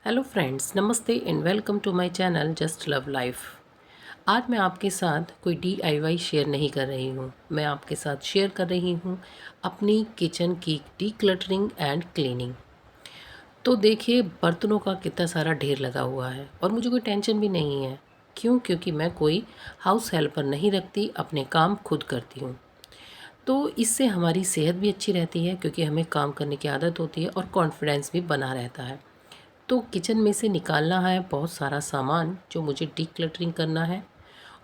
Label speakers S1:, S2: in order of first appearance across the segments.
S1: Hello friends, नमस्ते and welcome to my channel just love life. आज मैं आपके साथ कोई DIY शेयर नहीं कर रही हूँ। मैं आपके साथ शेयर कर रही हूँ अपनी किचन की डीक्लटरिंग एंड क्लीनिंग। तो देखिए, बर्तनों का कितना सारा ढेर लगा हुआ है और मुझे कोई टेंशन भी नहीं है। क्यों? क्योंकि मैं कोई हाउस हेल्पर नहीं रखती, अपने काम खुद करती हूँ। तो इससे हमारी सेहत भी अच्छी रहती है क्योंकि हमें काम करने की आदत होती है और कॉन्फिडेंस भी बना रहता है। तो किचन में से निकालना है बहुत सारा सामान जो मुझे डीक्लटरिंग करना है,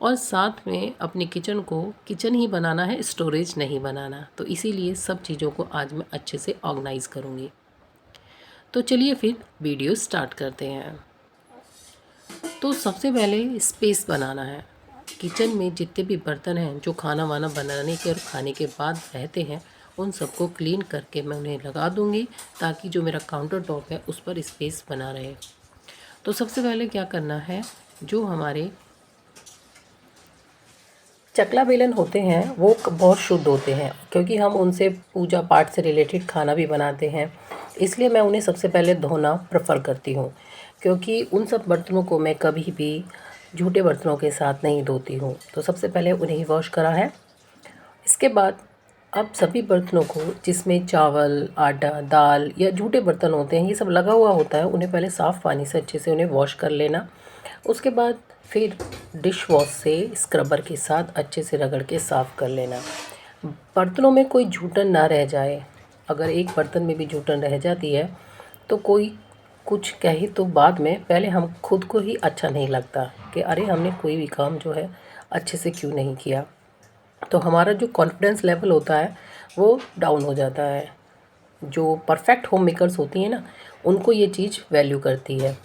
S1: और साथ में अपने किचन को किचन ही बनाना है, स्टोरेज नहीं बनाना। तो इसीलिए सब चीज़ों को आज मैं अच्छे से ऑर्गेनाइज़ करूँगी। तो चलिए फिर वीडियो स्टार्ट करते हैं। तो सबसे पहले स्पेस बनाना है। किचन में जितने भी बर्तन हैं जो खाना वाना बनाने के और खाने के बाद रहते हैं, उन सबको क्लीन करके मैं उन्हें लगा दूँगी, ताकि जो मेरा काउंटर टॉप है उस पर स्पेस बना रहे। तो सबसे पहले क्या करना है, जो हमारे चकला बेलन होते हैं वो बहुत शुद्ध होते हैं, क्योंकि हम उनसे पूजा पाठ से रिलेटेड खाना भी बनाते हैं। इसलिए मैं उन्हें सबसे पहले धोना प्रेफर करती हूँ, क्योंकि उन सब बर्तनों को मैं कभी भी झूठे बर्तनों के साथ नहीं धोती हूँ। तो सबसे पहले उन्हें ही वॉश करा है। इसके बाद अब सभी बर्तनों को, जिसमें चावल, आटा, दाल या जूठे बर्तन होते हैं, ये सब लगा हुआ होता है, उन्हें पहले साफ़ पानी से अच्छे से उन्हें वॉश कर लेना। उसके बाद फिर डिश वॉश से स्क्रबर के साथ अच्छे से रगड़ के साफ़ कर लेना। बर्तनों में कोई जूठन ना रह जाए। अगर एक बर्तन में भी जूठन रह जाती है तो कोई कुछ कहे तो बाद में पहले हम खुद को ही अच्छा नहीं लगता कि अरे, हमने कोई भी काम जो है अच्छे से क्यों नहीं किया। तो हमारा जो कॉन्फिडेंस लेवल होता है वो डाउन हो जाता है। जो परफेक्ट होम मेकर्स होती हैं ना, उनको ये चीज़ वैल्यू करती है।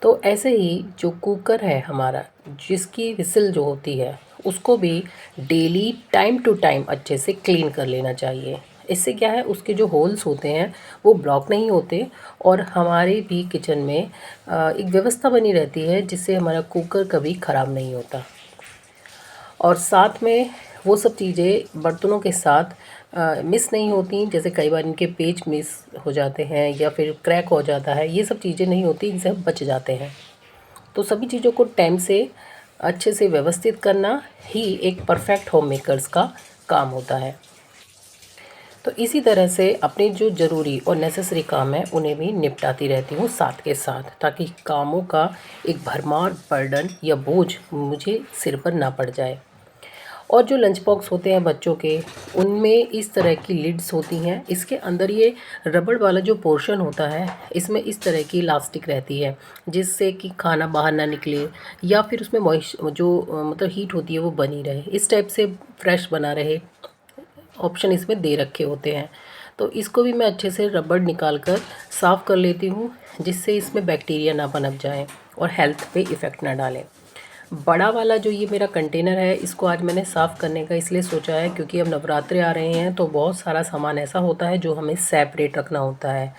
S1: तो ऐसे ही जो कुकर है हमारा, जिसकी विसिल जो होती है, उसको भी डेली टाइम टू टाइम अच्छे से क्लीन कर लेना चाहिए। इससे क्या है, उसके जो होल्स होते हैं वो ब्लॉक नहीं होते, और हमारे भी किचन में एक व्यवस्था बनी रहती है, जिससे हमारा कुकर कभी ख़राब नहीं होता। और साथ में वो सब चीज़ें बर्तनों के साथ मिस नहीं होती। जैसे कई बार इनके पेच मिस हो जाते हैं या फिर क्रैक हो जाता है, ये सब चीज़ें नहीं होती, इनसे हम बच जाते हैं। तो सभी चीज़ों को टाइम से अच्छे से व्यवस्थित करना ही एक परफेक्ट होम मेकर्स का काम होता है। तो इसी तरह से अपने जो ज़रूरी और नेसेसरी काम है उन्हें भी निपटाती रहती हूँ साथ के साथ, ताकि कामों का एक भरमार बर्डन या बोझ मुझे सिर पर ना पड़ जाए। और जो लंच बॉक्स होते हैं बच्चों के, उनमें इस तरह की लिड्स होती हैं। इसके अंदर ये रबड़ वाला जो पोर्शन होता है, इसमें इस तरह की इलास्टिक रहती है, जिससे कि खाना बाहर ना निकले, या फिर उसमें मतलब हीट होती है वो बनी रहे, इस टाइप से फ्रेश बना रहे। ऑप्शन इसमें दे रखे होते हैं। तो इसको भी मैं अच्छे से रबड़ निकाल कर साफ़ कर लेती हूँ, जिससे इसमें बैक्टीरिया ना पनप जाए और हेल्थ पे इफ़ेक्ट ना डालें। बड़ा वाला जो ये मेरा कंटेनर है, इसको आज मैंने साफ़ करने का इसलिए सोचा है क्योंकि अब नवरात्रे आ रहे हैं, तो बहुत सारा सामान ऐसा होता है जो हमें सेपरेट रखना होता है।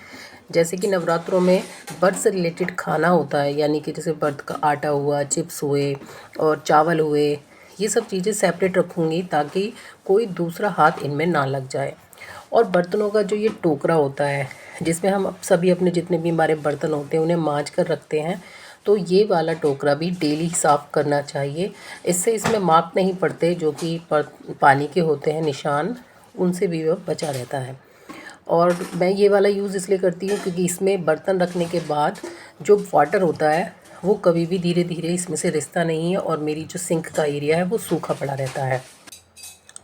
S1: जैसे कि नवरात्रों में व्रत से रिलेटेड खाना होता है, यानी कि जैसे व्रत का आटा हुआ, चिप्स हुए और चावल हुए, ये सब चीज़ें सेपरेट रखूँगी ताकि कोई दूसरा हाथ इनमें ना लग जाए। और बर्तनों का जो ये टोकरा होता है, जिसमें हम सभी अपने जितने भी हमारे बर्तन होते हैं उन्हें मांज कर रखते हैं, तो ये वाला टोकरा भी डेली साफ़ करना चाहिए। इससे इसमें मार्क नहीं पड़ते, जो कि पानी के होते हैं निशान, उनसे भी वह बचा रहता है। और मैं ये वाला यूज़ इसलिए करती हूँ क्योंकि इसमें बर्तन रखने के बाद जो वाटर होता है वो कभी भी धीरे धीरे इसमें से रिसता नहीं है, और मेरी जो सिंक का एरिया है वो सूखा पड़ा रहता है।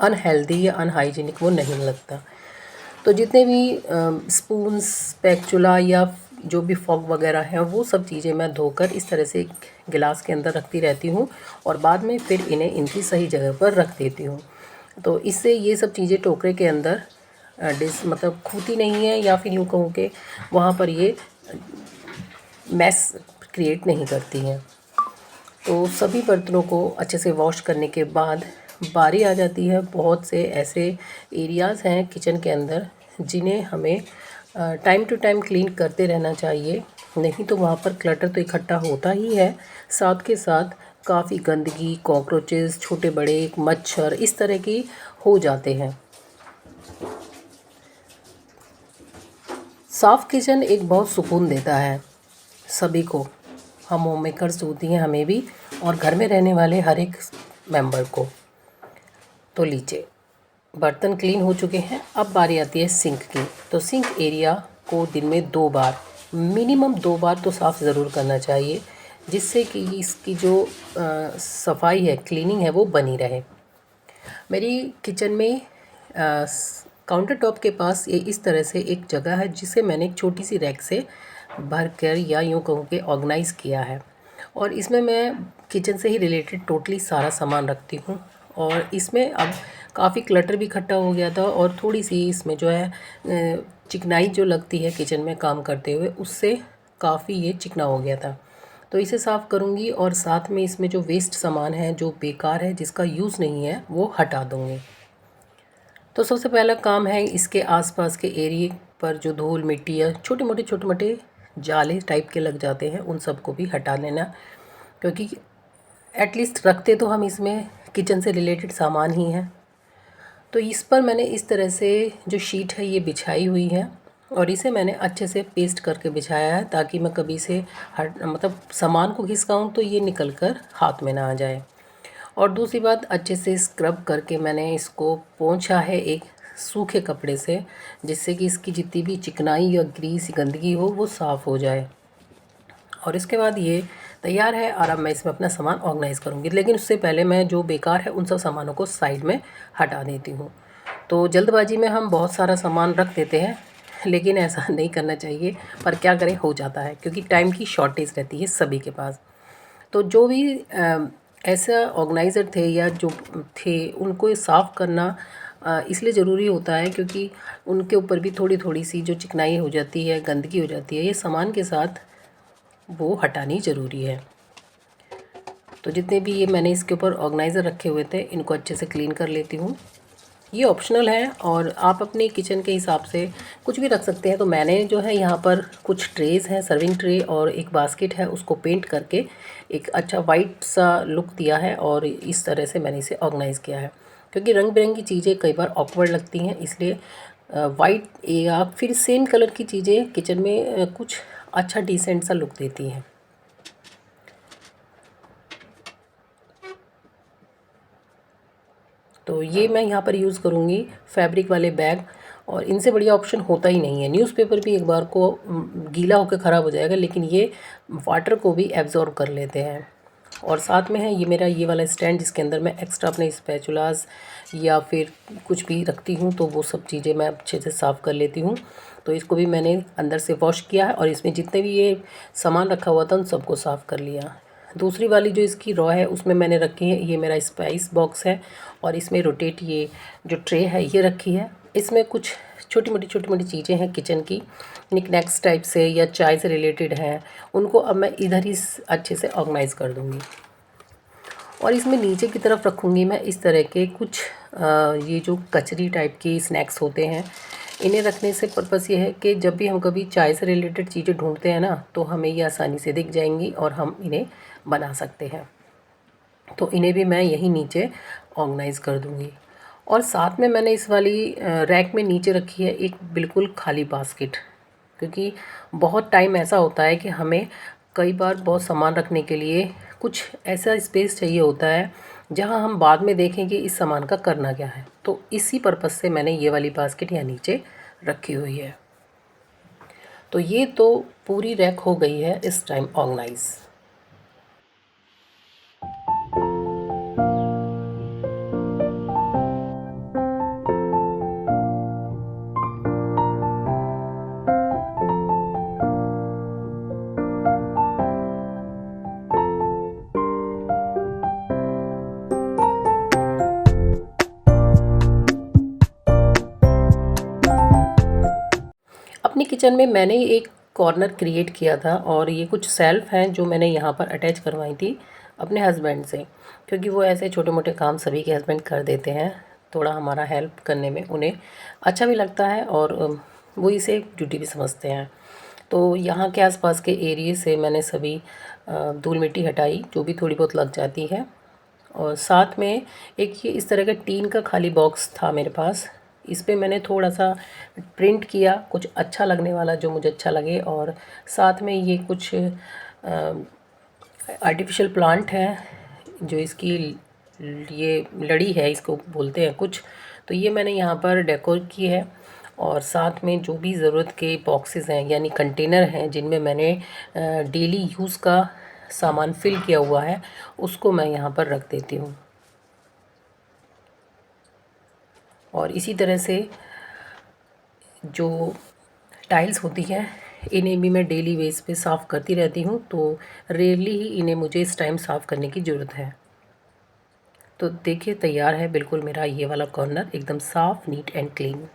S1: अनहेल्दी या अनहाइजीनिक वो नहीं लगता। तो जितने भी स्पून्स, स्पैचुला या जो भी फॉग वगैरह है, वो सब चीज़ें मैं धोकर इस तरह से एक गिलास के अंदर रखती रहती हूँ, और बाद में फिर इन्हें इनकी सही जगह पर रख देती हूँ। तो इससे ये सब चीज़ें टोकरे के अंदर डिस मतलब खूती नहीं है, या फिर यूँ कहूँ कि वहाँ पर ये मैस क्रिएट नहीं करती हैं। तो सभी बर्तनों को अच्छे से वॉश करने के बाद बारी आ जाती है, बहुत से ऐसे एरियाज़ हैं किचन के अंदर जिन्हें हमें टाइम टू टाइम क्लीन करते रहना चाहिए, नहीं तो वहाँ पर क्लटर तो इकट्ठा होता ही है, साथ के साथ काफ़ी गंदगी, कॉकरोचेस, छोटे बड़े मच्छर इस तरह की हो जाते हैं। साफ़ किचन एक बहुत सुकून देता है। सभी को, हम होम मेकर्स होती हैं हमें भी, और घर में रहने वाले हर एक मेंबर को। तो लीजिए, बर्तन क्लीन हो चुके हैं। अब बारी आती है सिंक की। तो सिंक एरिया को दिन में 2 बार, मिनिमम 2 बार तो साफ़ ज़रूर करना चाहिए, जिससे कि इसकी जो सफाई है, क्लीनिंग है, वो बनी रहे। मेरी किचन में काउंटर टॉप के पास ये इस तरह से एक जगह है, जिसे मैंने एक छोटी सी रैक से भर कर, या यूँ कहूँ कि ऑर्गेनाइज़ किया है। और इसमें मैं किचन से ही रिलेटेड टोटली सारा सामान रखती हूँ। और इसमें अब काफ़ी क्लटर भी इकट्ठा हो गया था, और थोड़ी सी इसमें जो है चिकनाई जो लगती है किचन में काम करते हुए, उससे काफ़ी ये चिकना हो गया था। तो इसे साफ़ करूँगी, और साथ में इसमें जो वेस्ट सामान है, जो बेकार है, जिसका यूज़ नहीं है, वो हटा दूँगी। तो सबसे पहला काम है इसके आसपास के एरिए पर जो धूल मिट्टी या छोटे मोटे जाले टाइप के लग जाते हैं, उन सबको भी हटा लेना। क्योंकि एटलीस्ट रखते तो हम इसमें किचन से रिलेटेड सामान ही हैं। तो इस पर मैंने इस तरह से जो शीट है ये बिछाई हुई है, और इसे मैंने अच्छे से पेस्ट करके बिछाया है, ताकि मैं कभी से मतलब सामान को खिसकाऊँ तो ये निकल कर हाथ में ना आ जाए। और दूसरी बात, अच्छे से स्क्रब करके मैंने इसको पोंछा है एक सूखे कपड़े से, जिससे कि इसकी जितनी भी चिकनाई या ग्रीस गंदगी हो वो साफ़ हो जाए। और इसके बाद ये तैयार है, और अब मैं इसमें अपना सामान ऑर्गेनाइज़ करूँगी। लेकिन उससे पहले मैं जो बेकार है उन सब सामानों को साइड में हटा देती हूँ। तो जल्दबाजी में हम बहुत सारा सामान रख देते हैं, लेकिन ऐसा नहीं करना चाहिए, पर क्या करें, हो जाता है, क्योंकि टाइम की शॉर्टेज रहती है सभी के पास। तो जो भी ऐसा ऑर्गेनाइज़र थे या जो थे, उनको साफ़ करना इसलिए ज़रूरी होता है, क्योंकि उनके ऊपर भी थोड़ी थोड़ी सी जो चिकनाई हो जाती है, गंदगी हो जाती है, ये सामान के साथ वो हटानी ज़रूरी है। तो जितने भी ये मैंने इसके ऊपर ऑर्गेनाइज़र रखे हुए थे, इनको अच्छे से क्लीन कर लेती हूँ। ये ऑप्शनल है, और आप अपने किचन के हिसाब से कुछ भी रख सकते हैं। तो मैंने जो है यहाँ पर कुछ ट्रेज़ हैं, सर्विंग ट्रे और एक बास्केट है, उसको पेंट करके एक अच्छा वाइट सा लुक दिया है, और इस तरह से मैंने इसे ऑर्गेनाइज़ किया है। क्योंकि रंग बिरंगी चीज़ें कई बार ऑकवर्ड लगती हैं, इसलिए वाइट या फिर सेम कलर की चीज़ें किचन में कुछ अच्छा डिसेंट सा लुक देती हैं। तो ये मैं यहाँ पर यूज़ करूँगी फैब्रिक वाले बैग, और इनसे बढ़िया ऑप्शन होता ही नहीं है। न्यूज़पेपर भी एक बार को गीला होकर ख़राब हो जाएगा, लेकिन ये वाटर को भी एब्ज़ॉर्ब कर लेते हैं। और साथ में है ये मेरा ये वाला स्टैंड, जिसके अंदर मैं एक्स्ट्रा अपने स्पैचुलास या फिर कुछ भी रखती हूँ, तो वो सब चीज़ें मैं अच्छे से साफ़ कर लेती हूँ। तो इसको भी मैंने अंदर से वॉश किया है, और इसमें जितने भी ये सामान रखा हुआ था उन सबको साफ़ कर लिया। दूसरी वाली जो इसकी रॉ है, उसमें मैंने रखी है, ये मेरा स्पाइस बॉक्स है, और इसमें रोटेट ये जो ट्रे है ये रखी है। इसमें कुछ छोटी मोटी चीज़ें हैं किचन की, निकनैक्स टाइप से या चाय से रिलेटेड हैं, उनको अब मैं इधर ही अच्छे से ऑर्गेनाइज़ कर दूँगी। और इसमें नीचे की तरफ रखूँगी मैं इस तरह के कुछ ये जो कचरी टाइप की स्नैक्स होते हैं, इन्हें रखने से पर्पस ये है कि जब भी हम कभी चाय से रिलेटेड चीज़ें ढूंढते हैं ना, तो हमें ये आसानी से दिख जाएंगी और हम इन्हें बना सकते हैं। तो इन्हें भी मैं यहीं नीचे ऑर्गेनाइज़ कर दूँगी। और साथ में मैंने इस वाली रैक में नीचे रखी है एक बिल्कुल खाली बास्केट, क्योंकि बहुत टाइम ऐसा होता है कि हमें कई बार बहुत सामान रखने के लिए कुछ ऐसा स्पेस चाहिए होता है, जहां हम बाद में देखें कि इस सामान का करना क्या है। तो इसी पर्पज़ से मैंने ये वाली बास्केट यहाँ नीचे रखी हुई है। तो ये तो पूरी रैक हो गई है इस टाइम ऑर्गेनाइज़। अपनी किचन में मैंने एक कॉर्नर क्रिएट किया था, और ये कुछ सेल्फ हैं जो मैंने यहाँ पर अटैच करवाई थी अपने हस्बैंड से, क्योंकि वो ऐसे छोटे मोटे काम सभी के हस्बैंड कर देते हैं। थोड़ा हमारा हेल्प करने में उन्हें अच्छा भी लगता है, और वो इसे ड्यूटी भी समझते हैं। तो यहाँ के आसपास के एरिए से मैंने सभी धूल मिट्टी हटाई जो भी थोड़ी बहुत लग जाती है। और साथ में एक ये इस तरह का टीन का खाली बॉक्स था मेरे पास, इस पे मैंने थोड़ा सा प्रिंट किया, कुछ अच्छा लगने वाला जो मुझे अच्छा लगे, और साथ में ये कुछ आर्टिफिशियल प्लांट है जो इसकी ये लड़ी है, इसको बोलते हैं कुछ, तो ये मैंने यहाँ पर डेकोर की है। और साथ में जो भी ज़रूरत के बॉक्सेस हैं यानी कंटेनर हैं जिनमें मैंने डेली यूज़ का सामान फिल किया हुआ है, उसको मैं यहाँ पर रख देती हूँ। और इसी तरह से जो टाइल्स होती हैं इन्हें भी मैं डेली बेस पे साफ़ करती रहती हूँ, तो रेयरली ही इन्हें मुझे इस टाइम साफ़ करने की ज़रूरत है। तो देखिए तैयार है बिल्कुल मेरा ये वाला कॉर्नर, एकदम साफ़, नीट एंड क्लीन।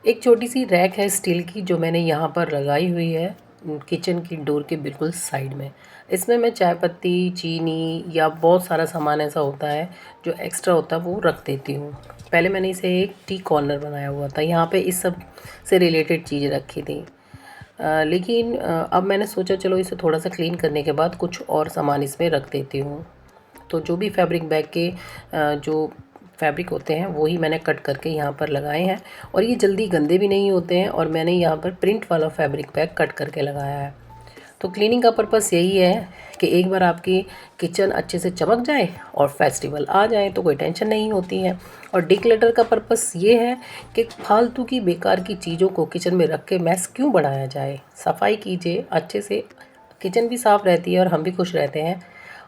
S1: एक छोटी सी रैक है स्टील की जो मैंने यहाँ पर लगाई हुई है किचन की डोर के बिल्कुल साइड में। इसमें मैं चाय पत्ती, चीनी या बहुत सारा सामान ऐसा होता है जो एक्स्ट्रा होता है वो रख देती हूँ। पहले मैंने इसे एक टी कॉर्नर बनाया हुआ था, यहाँ पे इस सब से रिलेटेड चीज़ें रखी थी। लेकिन अब मैंने सोचा चलो इसे थोड़ा सा क्लीन करने के बाद कुछ और सामान इसमें रख देती हूँ। तो जो भी फैब्रिक बैग के जो फैब्रिक होते हैं वही मैंने कट करके यहाँ पर लगाए हैं, और ये जल्दी गंदे भी नहीं होते हैं, और मैंने यहाँ पर प्रिंट वाला फैब्रिक बैग कट करके लगाया है। तो क्लीनिंग का पर्पस यही है कि एक बार आपकी किचन अच्छे से चमक जाए और फेस्टिवल आ जाए तो कोई टेंशन नहीं होती है। और डिक्लटर का पर्पस ये है कि फालतू की बेकार की चीज़ों को किचन में रख के मैस क्यों बढ़ाया जाए। सफाई कीजिए अच्छे से, किचन भी साफ़ रहती है और हम भी खुश रहते हैं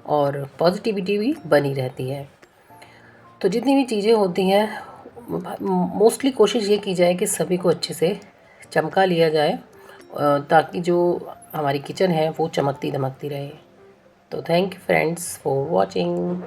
S1: और पॉजिटिविटी भी बनी रहती है। तो जितनी भी चीज़ें होती हैं मोस्टली कोशिश ये की जाए कि सभी को अच्छे से चमका लिया जाए, ताकि जो हमारी किचन है वो चमकती दमकती रहे। तो thank you friends for watching.